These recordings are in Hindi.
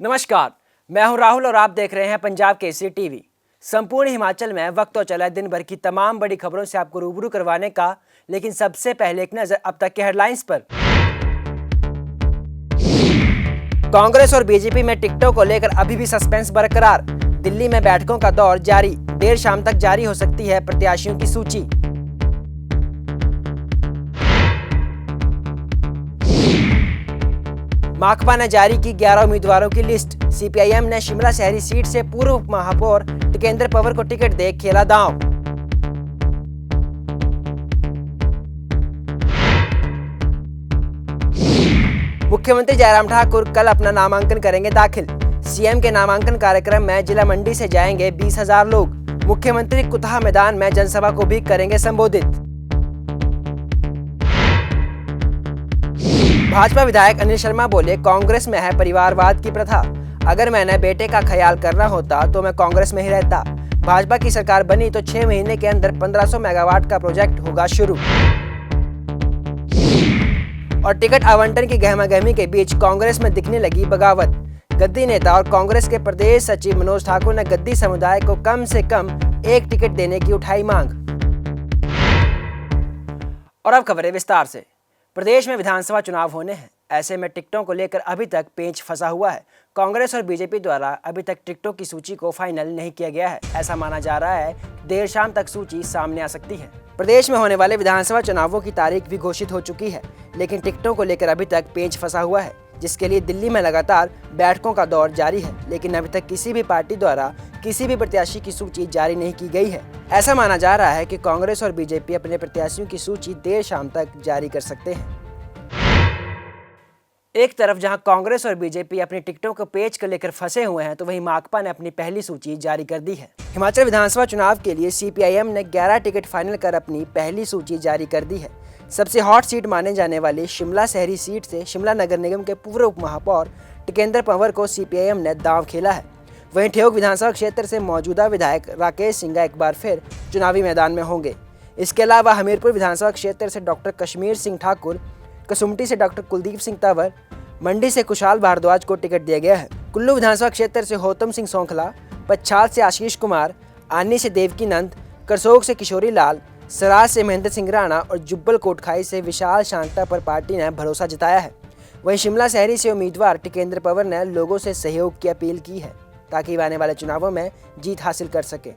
नमस्कार, मैं हूं राहुल और आप देख रहे हैं पंजाब केसरी टीवी। संपूर्ण हिमाचल में वक्त तो चला दिन भर की तमाम बड़ी खबरों से आपको रूबरू करवाने का, लेकिन सबसे पहले एक नजर अब तक के हेडलाइंस पर। कांग्रेस और बीजेपी में टिकटों को लेकर अभी भी सस्पेंस बरकरार। दिल्ली में बैठकों का दौर जारी, देर शाम तक जारी हो सकती है प्रत्याशियों की सूची। माकपा ने जारी की 11 उम्मीदवारों की लिस्ट। सीपीआईएम ने शिमला शहरी सीट से पूर्व महापौर टिकेंद्र पंवर को टिकट दे खेला दांव। मुख्यमंत्री जयराम ठाकुर कल अपना नामांकन करेंगे दाखिल। सीएम के नामांकन कार्यक्रम में जिला मंडी से जाएंगे 20,000 लोग। मुख्यमंत्री कुतहा मैदान में जनसभा को भी करेंगे संबोधित। भाजपा विधायक अनिल शर्मा बोले, कांग्रेस में है परिवारवाद की प्रथा। अगर मैंने बेटे का ख्याल करना होता तो मैं कांग्रेस में ही रहता। भाजपा की सरकार बनी तो 6 महीने के अंदर 1500 मेगावाट का प्रोजेक्ट होगा शुरू। और टिकट आवंटन की गहमागहमी के बीच कांग्रेस में दिखने लगी बगावत। गद्दी नेता और कांग्रेस के प्रदेश सचिव मनोज ठाकुर ने गद्दी समुदाय को कम से कम एक टिकट देने की उठाई मांग। और अब खबरें विस्तार से। प्रदेश में विधानसभा चुनाव होने हैं, ऐसे में टिकटों को लेकर अभी तक पेंच फंसा हुआ है। कांग्रेस और बीजेपी द्वारा अभी तक टिकटों की सूची को फाइनल नहीं किया गया है। ऐसा माना जा रहा है देर शाम तक सूची सामने आ सकती है। प्रदेश में होने वाले विधानसभा चुनावों की तारीख भी घोषित हो चुकी है, लेकिन टिकटों को लेकर अभी तक पेंच फंसा हुआ है, जिसके लिए दिल्ली में लगातार बैठकों का दौर जारी है। लेकिन अभी तक किसी भी पार्टी द्वारा किसी भी प्रत्याशी की सूची जारी नहीं की गई है। ऐसा माना जा रहा है कि कांग्रेस और बीजेपी अपने प्रत्याशियों की सूची देर शाम तक जारी कर सकते हैं। एक तरफ जहां कांग्रेस और बीजेपी अपनी टिकटों को पेच कर लेकर फंसे हुए हैं, तो वहीं माकपा ने अपनी पहली सूची जारी कर दी है। हिमाचल विधानसभा चुनाव के लिए सीपीआईएम ने 11 टिकट फाइनल कर अपनी पहली सूची जारी कर दी है। सबसे हॉट सीट माने जाने वाली शिमला शहरी सीट से शिमला नगर निगम के पूर्व उप महापौर टिकेंद्र पंवर को सीपीआईएम ने दांव खेला है। वहीं ठियोग विधानसभा क्षेत्र से मौजूदा विधायक राकेश सिंघा एक बार फिर चुनावी मैदान में होंगे। इसके अलावा हमीरपुर विधानसभा क्षेत्र से डॉक्टर कश्मीर सिंह ठाकुर, कसुम्पटी से डॉक्टर कुलदीप सिंह तंवर, मंडी से कुशाल भारद्वाज को टिकट दिया गया है। कुल्लू विधानसभा क्षेत्र से होतम सिंह सोंखला, पच्छाद से आशीष कुमार, आनी से देवकी नंद, करसोग से किशोरी लाल, सराज से महेंद्र सिंह राणा और जुब्बल कोटखाई से विशाल शांता पर पार्टी ने भरोसा जताया है। वहीं शिमला शहरी से उम्मीदवार टिकेंद्र पंवर ने लोगों से सहयोग की अपील की है, ताकि आने वाले चुनावों में जीत हासिल कर सके।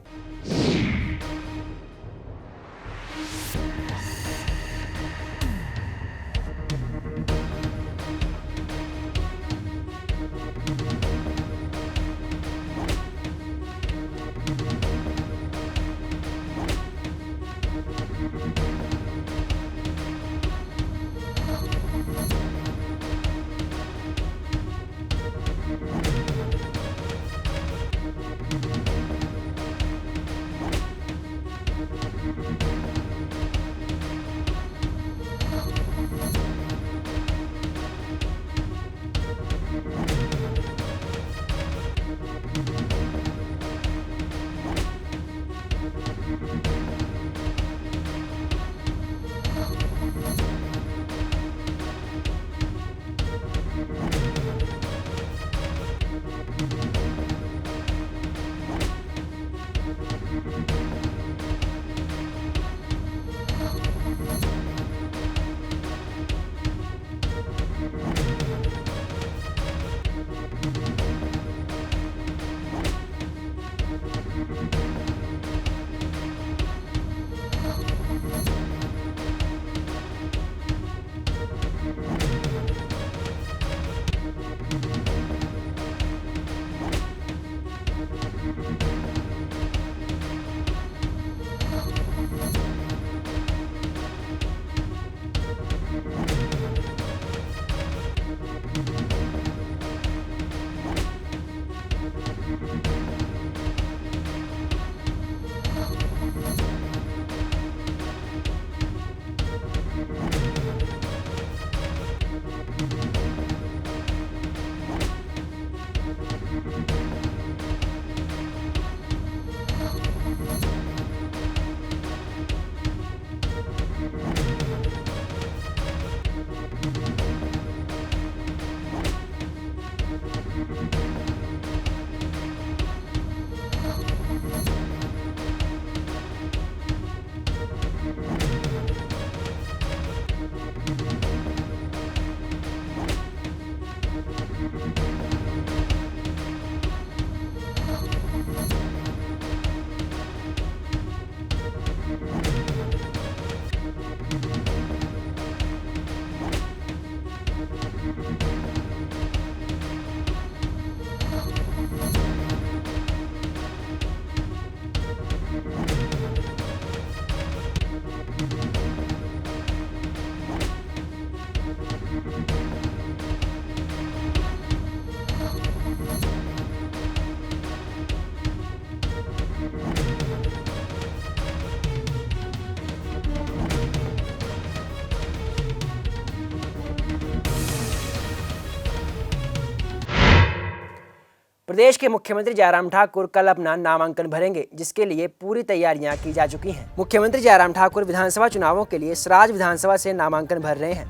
प्रदेश के मुख्यमंत्री जयराम ठाकुर कल अपना नामांकन भरेंगे, जिसके लिए पूरी तैयारियां की जा चुकी हैं। मुख्यमंत्री जयराम ठाकुर विधानसभा चुनावों के लिए सराज विधानसभा से नामांकन भर रहे हैं।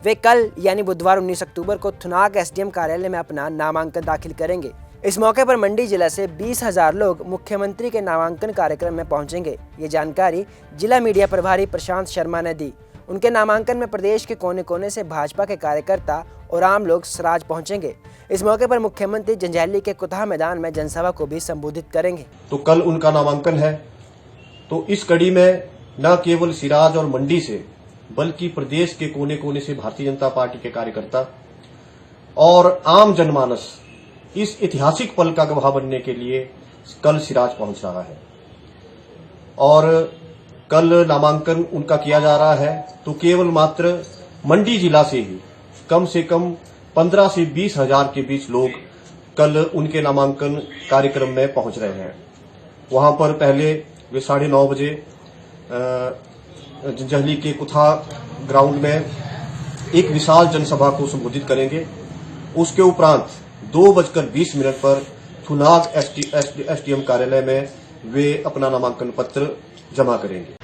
वे कल यानी बुधवार 19 अक्टूबर को थुनाग एसडीएम कार्यालय में अपना नामांकन दाखिल करेंगे। इस मौके पर मंडी जिला से 20,000 लोग मुख्यमंत्री के नामांकन कार्यक्रम में पहुंचेंगे। ये जानकारी जिला मीडिया प्रभारी प्रशांत शर्मा ने दी। उनके नामांकन में प्रदेश के कोने कोने से भाजपा के कार्यकर्ता और आम लोग सराज पहुंचेंगे। इस मौके पर मुख्यमंत्री जंजैहली के कुतहा मैदान में जनसभा को भी संबोधित करेंगे। तो कल उनका नामांकन है, तो इस कड़ी में न केवल सिराज और मंडी से बल्कि प्रदेश के कोने कोने से भारतीय जनता पार्टी के कार्यकर्ता और आम जनमानस इस ऐतिहासिक पल का गवाह बनने के लिए कल सिराज पहुंच रहा है। और कल नामांकन उनका किया जा रहा है, तो केवल मात्र मंडी जिला से ही कम से कम 15 से 20,000 के बीच लोग कल उनके नामांकन कार्यक्रम में पहुंच रहे हैं। वहां पर पहले वे 9:30 बजे जंजैहली के कुतहा ग्राउंड में एक विशाल जनसभा को संबोधित करेंगे। उसके उपरांत 2:20 पर थुनाग एसडीएम कार्यालय में वे अपना नामांकन पत्र जमा करेंगे।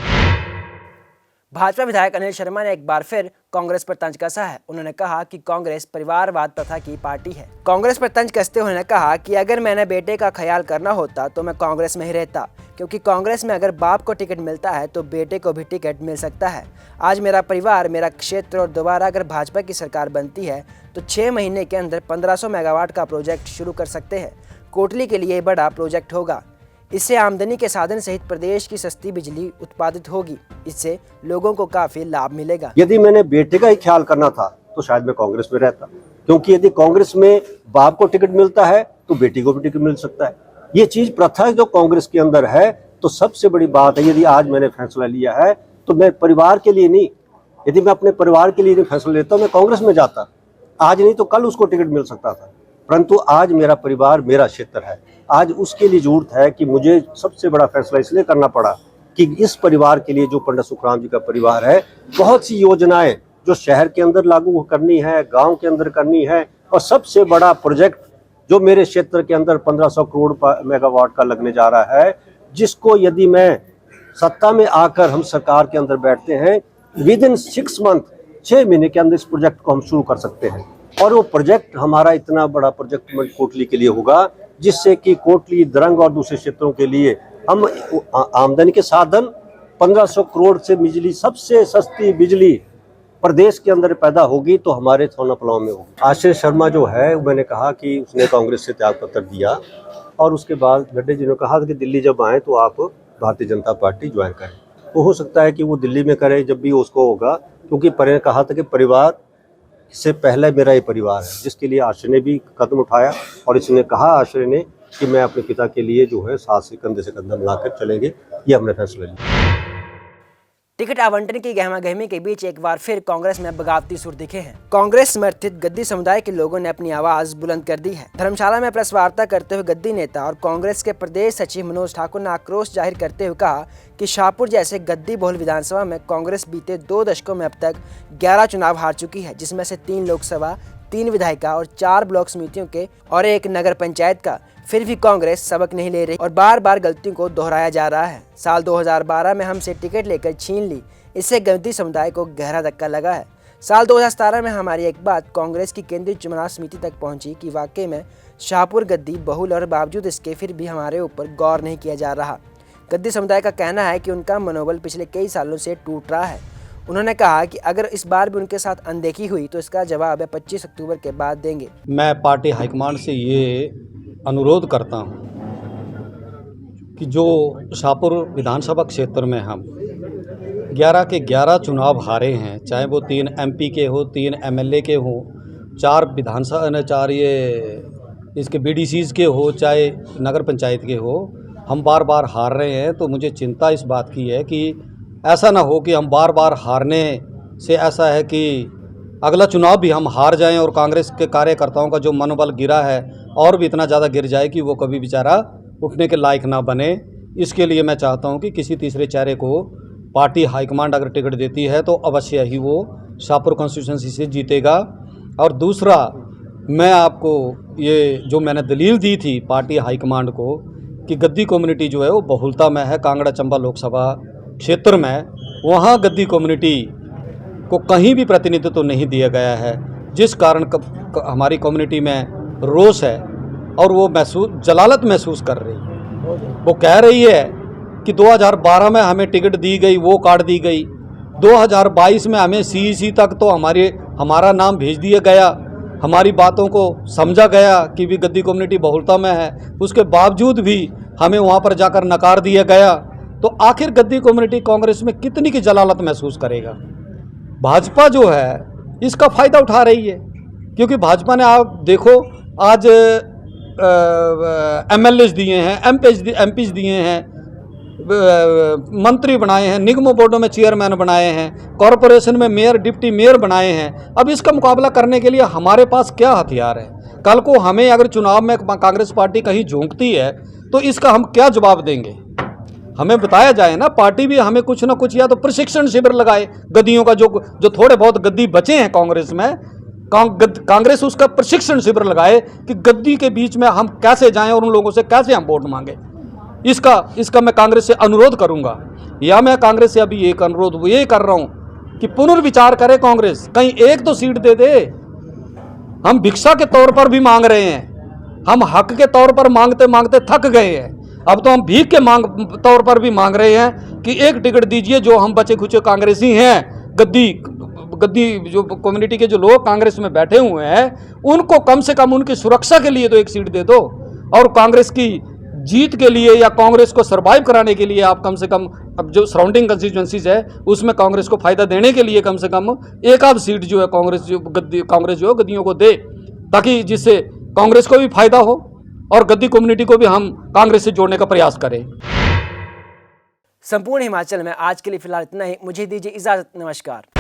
भाजपा विधायक अनिल शर्मा ने एक बार फिर कांग्रेस पर तंज कसा है। उन्होंने कहा कि कांग्रेस परिवारवाद प्रथा की पार्टी है। कांग्रेस पर तंज कसते हुए कहा कि अगर मैंने बेटे का ख्याल करना होता तो मैं कांग्रेस में ही रहता, क्योंकि कांग्रेस में अगर बाप को टिकट मिलता है तो बेटे को भी टिकट मिल सकता है। आज मेरा परिवार, मेरा क्षेत्र और दोबारा अगर भाजपा की सरकार बनती है तो 6 महीने के अंदर 1500 मेगावाट का प्रोजेक्ट शुरू कर सकते हैं। कोटली के लिए बड़ा प्रोजेक्ट होगा। इससे आमदनी के साधन सहित प्रदेश की सस्ती बिजली उत्पादित होगी। इससे लोगों को काफी लाभ मिलेगा। यदि मैंने बेटे का ही ख्याल करना था तो शायद मैं कांग्रेस में रहता, क्योंकि यदि कांग्रेस में बाप को टिकट मिलता है तो बेटी को भी टिकट मिल सकता है। ये चीज प्रथा जो कांग्रेस के अंदर है, तो सबसे बड़ी बात है यदि आज मैंने फैसला लिया है तो मैं परिवार के लिए नहीं, यदि मैं अपने परिवार के लिए नहीं फैसला लेता मैं कांग्रेस में जाता। आज नहीं तो कल उसको टिकट मिल सकता था, परंतु आज मेरा परिवार, मेरा क्षेत्र है। आज उसके लिए जरूरत है कि मुझे सबसे बड़ा फैसला इसलिए करना पड़ा कि इस परिवार के लिए, जो पंडित सुखराम जी का परिवार है, बहुत सी योजनाएं जो शहर के अंदर लागू करनी है, गांव के अंदर करनी है, और सबसे बड़ा प्रोजेक्ट जो मेरे क्षेत्र के अंदर 1500 करोड़ मेगावाट का लगने जा रहा है, जिसको यदि मैं सत्ता में आकर हम सरकार के अंदर बैठते हैं, विदिन 6 मंथ 6 महीने के अंदर इस प्रोजेक्ट को हम शुरू कर सकते हैं। और वो प्रोजेक्ट हमारा इतना बड़ा प्रोजेक्ट कोटली के लिए होगा, जिससे कि कोटली, दरंग और दूसरे क्षेत्रों के लिए हम आमदनी के साधन 1500 करोड़ से बिजली, सबसे सस्ती बिजली प्रदेश के अंदर पैदा होगी तो हमारे थोनापलाव में होगी। आशीष शर्मा जो है, मैंने कहा कि उसने कांग्रेस से त्यागपत्र दिया और उसके बाद गड्ढे जी ने कहा कि दिल्ली जब आए तो आप भारतीय जनता पार्टी ज्वाइन करें। तो हो सकता है कि वो दिल्ली में करे जब भी उसको होगा, क्योंकि परे ने कहा था कि परिवार से पहले मेरा ये परिवार है, जिसके लिए आश्रय ने भी कदम उठाया और इसने कहा आश्रय ने कि मैं अपने पिता के लिए जो है साथ से कंधा मिलाकर चलेंगे। ये हमने फैसला लिया। टिकट आवंटन की गहमागहमी के बीच एक बार फिर कांग्रेस में बगावती सुर दिखे हैं। कांग्रेस समर्थित गद्दी समुदाय के लोगों ने अपनी आवाज बुलंद कर दी है। धर्मशाला में प्रेस वार्ता करते हुए गद्दी नेता और कांग्रेस के प्रदेश सचिव मनोज ठाकुर ने आक्रोश जाहिर करते हुए कहा कि शाहपुर जैसे गद्दी बहुल विधानसभा में कांग्रेस बीते 2 दशकों में अब तक 11 चुनाव हार चुकी है, जिसमें से 3 लोकसभा, 3 विधायिका और 4 ब्लॉक समितियों के और 1 नगर पंचायत का। फिर भी कांग्रेस सबक नहीं ले रही और बार बार गलतियों को दोहराया जा रहा है। साल 2012 में हमसे टिकट लेकर छीन ली, इससे गद्दी समुदाय को गहरा धक्का लगा है। साल 2017 में हमारी एक बात कांग्रेस की केंद्रीय चुनाव समिति तक पहुंची कि वाकई में शाहपुर गद्दी बहुल और बावजूद इसके फिर भी हमारे ऊपर गौर नहीं किया जा रहा। गद्दी समुदाय का कहना है कि उनका मनोबल पिछले कई सालों से टूट रहा है। उन्होंने कहा कि अगर इस बार भी उनके साथ अनदेखी हुई तो इसका जवाब 25 अक्टूबर के बाद देंगे। मैं पार्टी हाईकमांड से ये अनुरोध करता हूं कि जो शाहपुर विधानसभा क्षेत्र में हम 11 के 11 चुनाव हारे हैं, चाहे वो 3 MP के हो, 3 MLA के हो, 4 विधानसभा, 4 ये इसके BDCs के हो, चाहे नगर पंचायत के हो, हम बार बार हार रहे हैं। तो मुझे चिंता इस बात की है कि ऐसा ना हो कि हम बार बार हारने से ऐसा है कि अगला चुनाव भी हम हार जाएं और कांग्रेस के कार्यकर्ताओं का जो मनोबल गिरा है और भी इतना ज़्यादा गिर जाए कि वो कभी बेचारा उठने के लायक ना बने। इसके लिए मैं चाहता हूं कि किसी तीसरे चेहरे को पार्टी हाईकमांड अगर टिकट देती है तो अवश्य ही वो शाहपुर कॉन्स्टिट्यूंसी से जीतेगा। और दूसरा, मैं आपको ये जो मैंने दलील दी थी पार्टी हाईकमांड को कि गद्दी कम्युनिटी जो है वो बहुलता में है, कांगड़ा चंबा लोकसभा क्षेत्र में वहाँ गद्दी कम्युनिटी को कहीं भी प्रतिनिधित्व नहीं दिया गया है, जिस कारण हमारी कम्युनिटी में रोष है और वो जलालत महसूस कर रही है। वो कह रही है कि 2012 में हमें टिकट दी गई, वो काट दी गई, 2022 में हमें सीईसी तक तो हमारा नाम भेज दिया गया, हमारी बातों को समझा गया कि भी गद्दी कम्युनिटी बहुलता में है, उसके बावजूद भी हमें वहाँ पर जाकर नकार दिया गया। तो आखिर गद्दी कम्युनिटी कांग्रेस में कितनी की जलालत महसूस करेगा। भाजपा जो है इसका फ़ायदा उठा रही है, क्योंकि भाजपा ने आप देखो आज एमएलएज दिए हैं, एमपीज दिए हैं, मंत्री बनाए हैं, निगमों बोर्डों में चेयरमैन बनाए हैं, कॉरपोरेशन में मेयर डिप्टी मेयर बनाए हैं। अब इसका मुकाबला करने के लिए हमारे पास क्या हथियार है? कल को हमें अगर चुनाव में कांग्रेस पार्टी कहीं झोंकती है तो इसका हम क्या जवाब देंगे? हमें बताया जाए ना, पार्टी भी हमें कुछ ना कुछ या तो प्रशिक्षण शिविर लगाए गद्दियों का, जो थोड़े बहुत गद्दी बचे हैं कांग्रेस में, कांग्रेस उसका प्रशिक्षण शिविर लगाए कि गद्दी के बीच में हम कैसे जाएं और उन लोगों से कैसे हम वोट मांगे। इसका मैं कांग्रेस से अनुरोध करूंगा, या मैं कांग्रेस से अभी एक अनुरोध ये कर रहा हूं कि पुनर्विचार करे कांग्रेस, कहीं एक तो सीट दे दे। हम भिक्षा के तौर पर भी मांग रहे हैं, हम हक के तौर पर मांगते मांगते थक गए हैं, अब तो हम भीख के तौर पर भी मांग रहे हैं कि एक टिकट दीजिए। जो हम बचे खुचे कांग्रेसी हैं, गद्दी जो कम्युनिटी के जो लोग कांग्रेस में बैठे हुए हैं, उनको कम से कम उनकी सुरक्षा के लिए तो एक सीट दे दो, और कांग्रेस की जीत के लिए या कांग्रेस को सर्वाइव कराने के लिए आप कम से कम अब जो सराउंडिंग कंस्टिट्यूंसीज है उसमें कांग्रेस को फायदा देने के लिए कम से कम एक आध सीट जो है कांग्रेस जो गद्दियों को दे, ताकि जिससे कांग्रेस को भी फायदा हो और गद्दी कम्युनिटी को भी हम कांग्रेस से जोड़ने का प्रयास करें। संपूर्ण हिमाचल में आज के लिए फिलहाल इतना ही। मुझे दीजिए इजाजत। नमस्कार।